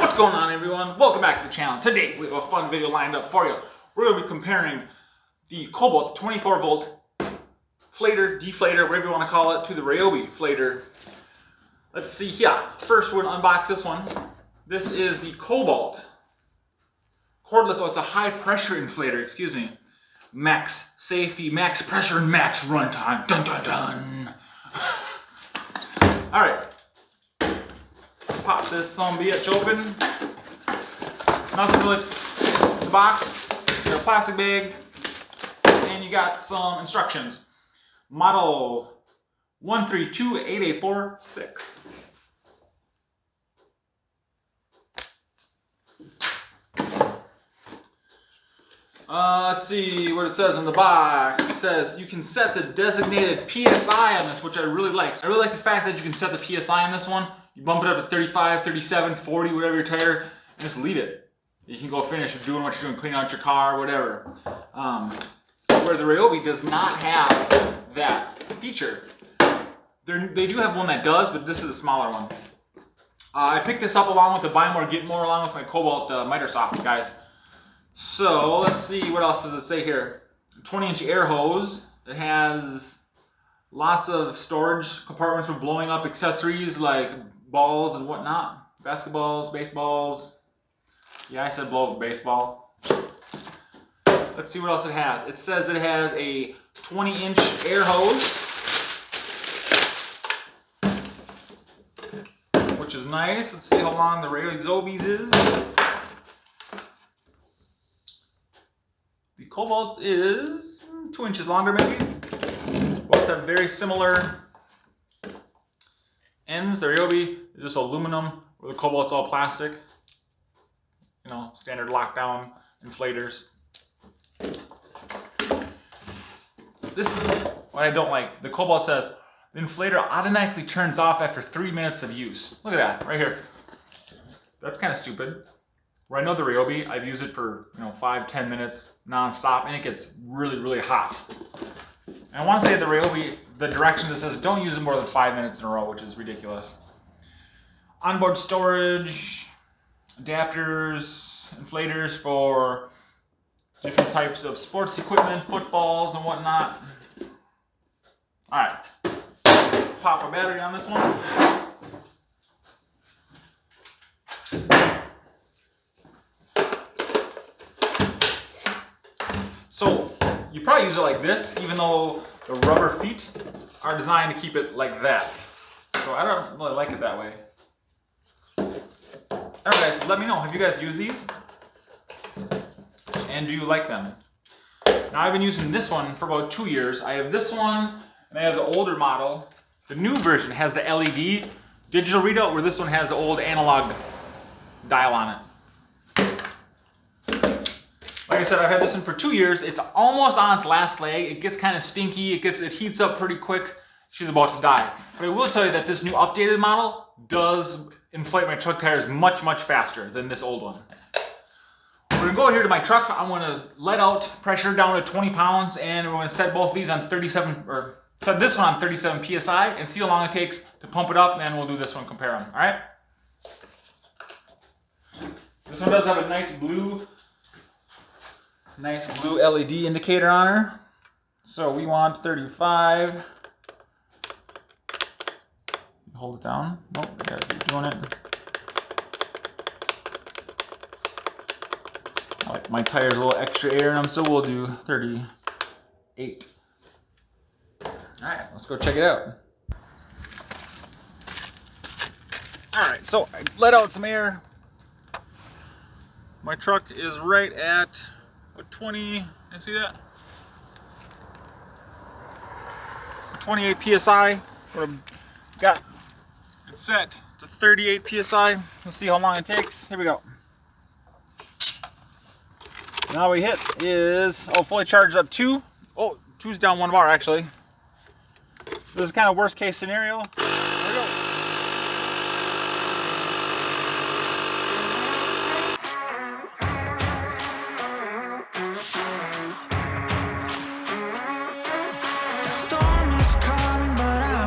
What's going on, everyone? Welcome back to the channel. Today we have a fun video lined up for you. We're going to be comparing the Kobalt 24 volt inflator, deflator, whatever you want to call it, to the Ryobi inflator. Let's see here. First we're going to unbox this one. This is the Kobalt cordless. Oh, it's a high pressure inflator, excuse me. Max safety, max pressure, and max runtime. Dun dun dun. Alright. Pop this bitch open. Nothing really in the box. You got a plastic bag. And you got some instructions. Model 1328846. Let's see what it says in the box. It says you can set the designated PSI on this, which I really like. I really like the fact that you can set the PSI on this one. You bump it up to 35, 37, 40, whatever your tire, and just leave it. You can go finish doing what you're doing, cleaning out your car, whatever. Where the Ryobi does not have that feature. They do have one that does, but this is a smaller one. I picked this up along with the Buy More, Get More, along with my Kobalt miter socket, guys. So let's see, what else does it say here? 20-inch air hose. It has lots of storage compartments for blowing up accessories like balls and whatnot. Basketballs, baseballs. Yeah, I said blow up a baseball. Let's see what else it has. It says it has a 20-inch air hose, which is nice. Let's see how long the Ryobi's is. The Kobalt's is 2 inches longer, maybe. Both have very similar ends. The Ryobi is just aluminum, where the Kobalt's all plastic. You know, standard lockdown inflators. This is what I don't like. The Kobalt says the inflator automatically turns off after 3 minutes of use. Look at that, right here. That's kind of stupid. Where I know the Ryobi, I've used it for 5-10 minutes non-stop, and it gets really, really hot. And I want to say the Ryobi, the direction that says don't use it more than 5 minutes in a row, which is ridiculous. Onboard storage, adapters, inflators for different types of sports equipment, footballs and whatnot. Alright, let's pop a battery on this one. So, you probably use it like this, even though the rubber feet are designed to keep it like that. So I don't really like it that way. Alright guys, let me know, have you guys used these? And do you like them? Now I've been using this one for about 2 years. I have this one, and I have the older model. The new version has the LED digital readout, where this one has the old analog dial on it. Like I said, I've had this one for 2 years. It's almost on its last leg. It gets kind of stinky. It heats up pretty quick. She's about to die. But I will tell you that this new updated model does inflate my truck tires much, much faster than this old one. We're gonna go here to my truck. I'm gonna let out pressure down to 20 pounds, and we're gonna set both of these on 37, or set this one on 37 PSI, and see how long it takes to pump it up, and then we'll do this one, compare them, all right? This one does have a nice blue LED indicator on her. So we want 35. Hold it down. Nope, I gotta keep doing it. I like my tires a little extra air in them, so we'll do 38. Alright, let's go check it out. Alright, so I let out some air. My truck is right at 20, you see that? 28 PSI. Got it set to 38 PSI. Let's see how long it takes. Here we go. Now we hit is, fully charged up 2. Oh, 2's down 1 bar actually. This is kind of worst case scenario. Here we go.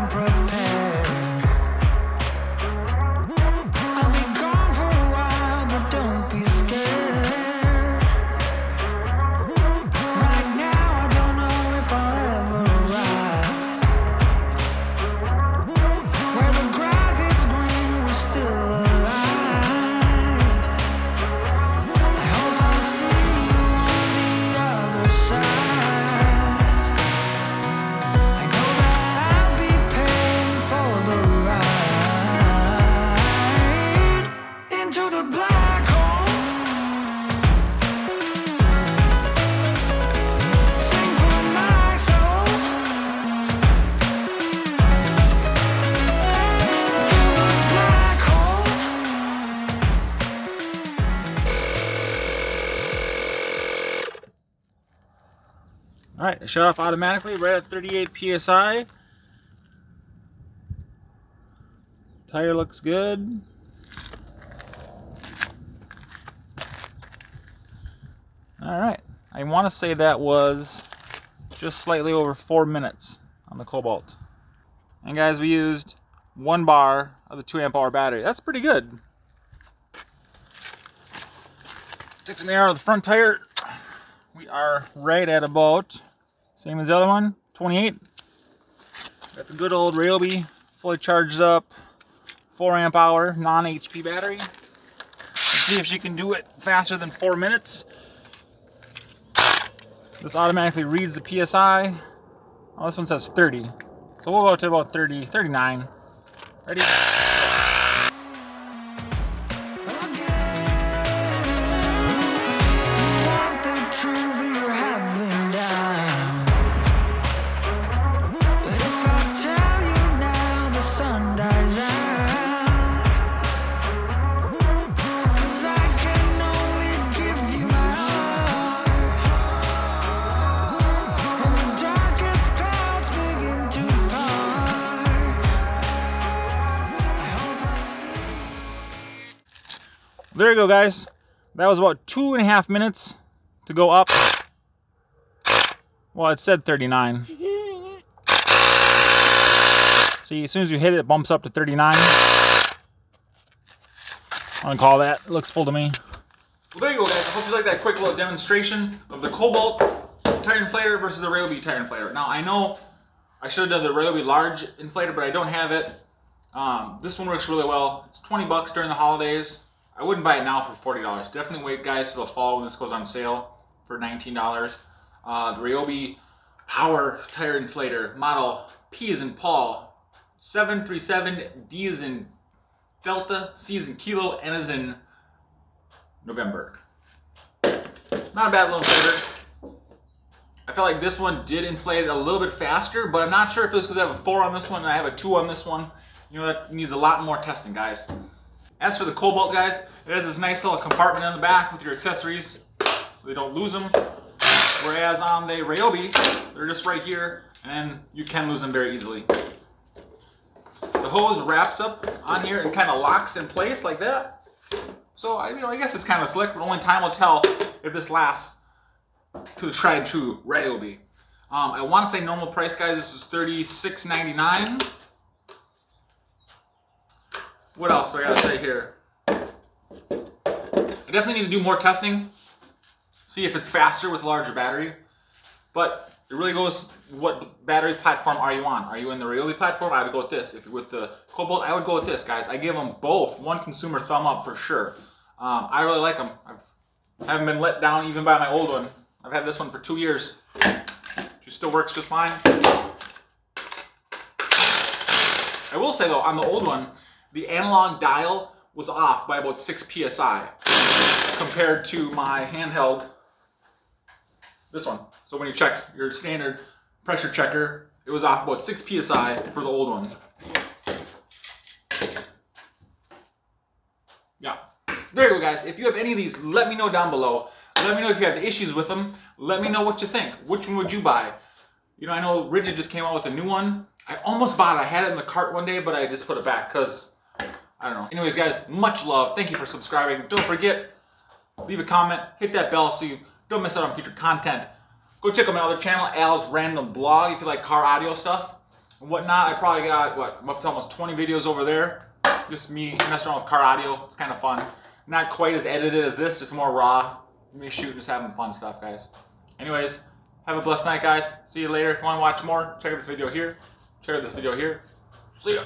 Prepared. I'll be gone for a while. Alright, it shut off automatically right at 38 PSI. Tire looks good. Alright, I want to say that was just slightly over 4 minutes on the Kobalt. And guys, we used 1 bar of the 2 amp hour battery. That's pretty good. Take some air out of the front tire. We are right at about, same as the other one, 28. Got the good old Ryobi, fully charged up, 4 amp hour, non-HP battery. Let's see if she can do it faster than 4 minutes. This automatically reads the PSI. Oh, this one says 30. So we'll go to about 30, 39. Ready? There you go, guys. That was about 2.5 minutes to go up. Well, it said 39. See, as soon as you hit it, it bumps up to 39. I'm gonna call that. It looks full to me. Well, there you go, guys. I hope you like that quick little demonstration of the Kobalt tire inflator versus the Ryobi tire inflator. Now, I know I should have done the Ryobi large inflator, but I don't have it. This one works really well. It's 20 bucks during the holidays. I wouldn't buy it now for $40. Definitely wait, guys, till the fall when this goes on sale for $19. The Ryobi Power Tire Inflator model P as in Paul, 737, D as in Delta, C as in Kilo, N as in November. Not a bad little inflator. I felt like this one did inflate a little bit faster, but I'm not sure if this because I have a 4 on this one and I have a 2 on this one. You know, that needs a lot more testing, guys. As for the Kobalt, guys, it has this nice little compartment in the back with your accessories so they don't lose them. Whereas on the Ryobi, they're just right here, and you can lose them very easily. The hose wraps up on here and kind of locks in place like that. So, I guess it's kind of slick, but only time will tell if this lasts to the tried and true Ryobi. I want to say normal price, guys, this is $36.99. What else do I gotta say here? I definitely need to do more testing, see if it's faster with a larger battery. But it really goes, what battery platform are you on? Are you in the Ryobi platform? I would go with this. If you're with the Kobalt, I would go with this, guys. I give them both one consumer thumb up for sure. I really like them. I haven't been let down even by my old one. I've had this one for 2 years. She still works just fine. I will say though, on the old one, the analog dial was off by about 6 PSI compared to my handheld, this one. So when you check your standard pressure checker, it was off about 6 PSI for the old one. Yeah. There you go, guys. If you have any of these, let me know down below. Let me know if you have issues with them. Let me know what you think. Which one would you buy? You know, I know Rigid just came out with a new one. I almost bought it. I had it in the cart one day, but I just put it back because I don't know. Anyways, guys, much love. Thank you for subscribing. Don't forget, leave a comment, hit that bell so you don't miss out on future content. Go check out my other channel, Al's Random Blog, if you like car audio stuff and whatnot. I probably got, I'm up to almost 20 videos over there. Just me messing around with car audio. It's kind of fun. Not quite as edited as this, just more raw. Me shooting, just having fun stuff, guys. Anyways, have a blessed night, guys. See you later. If you want to watch more, check out this video here. Check out this video here. See ya.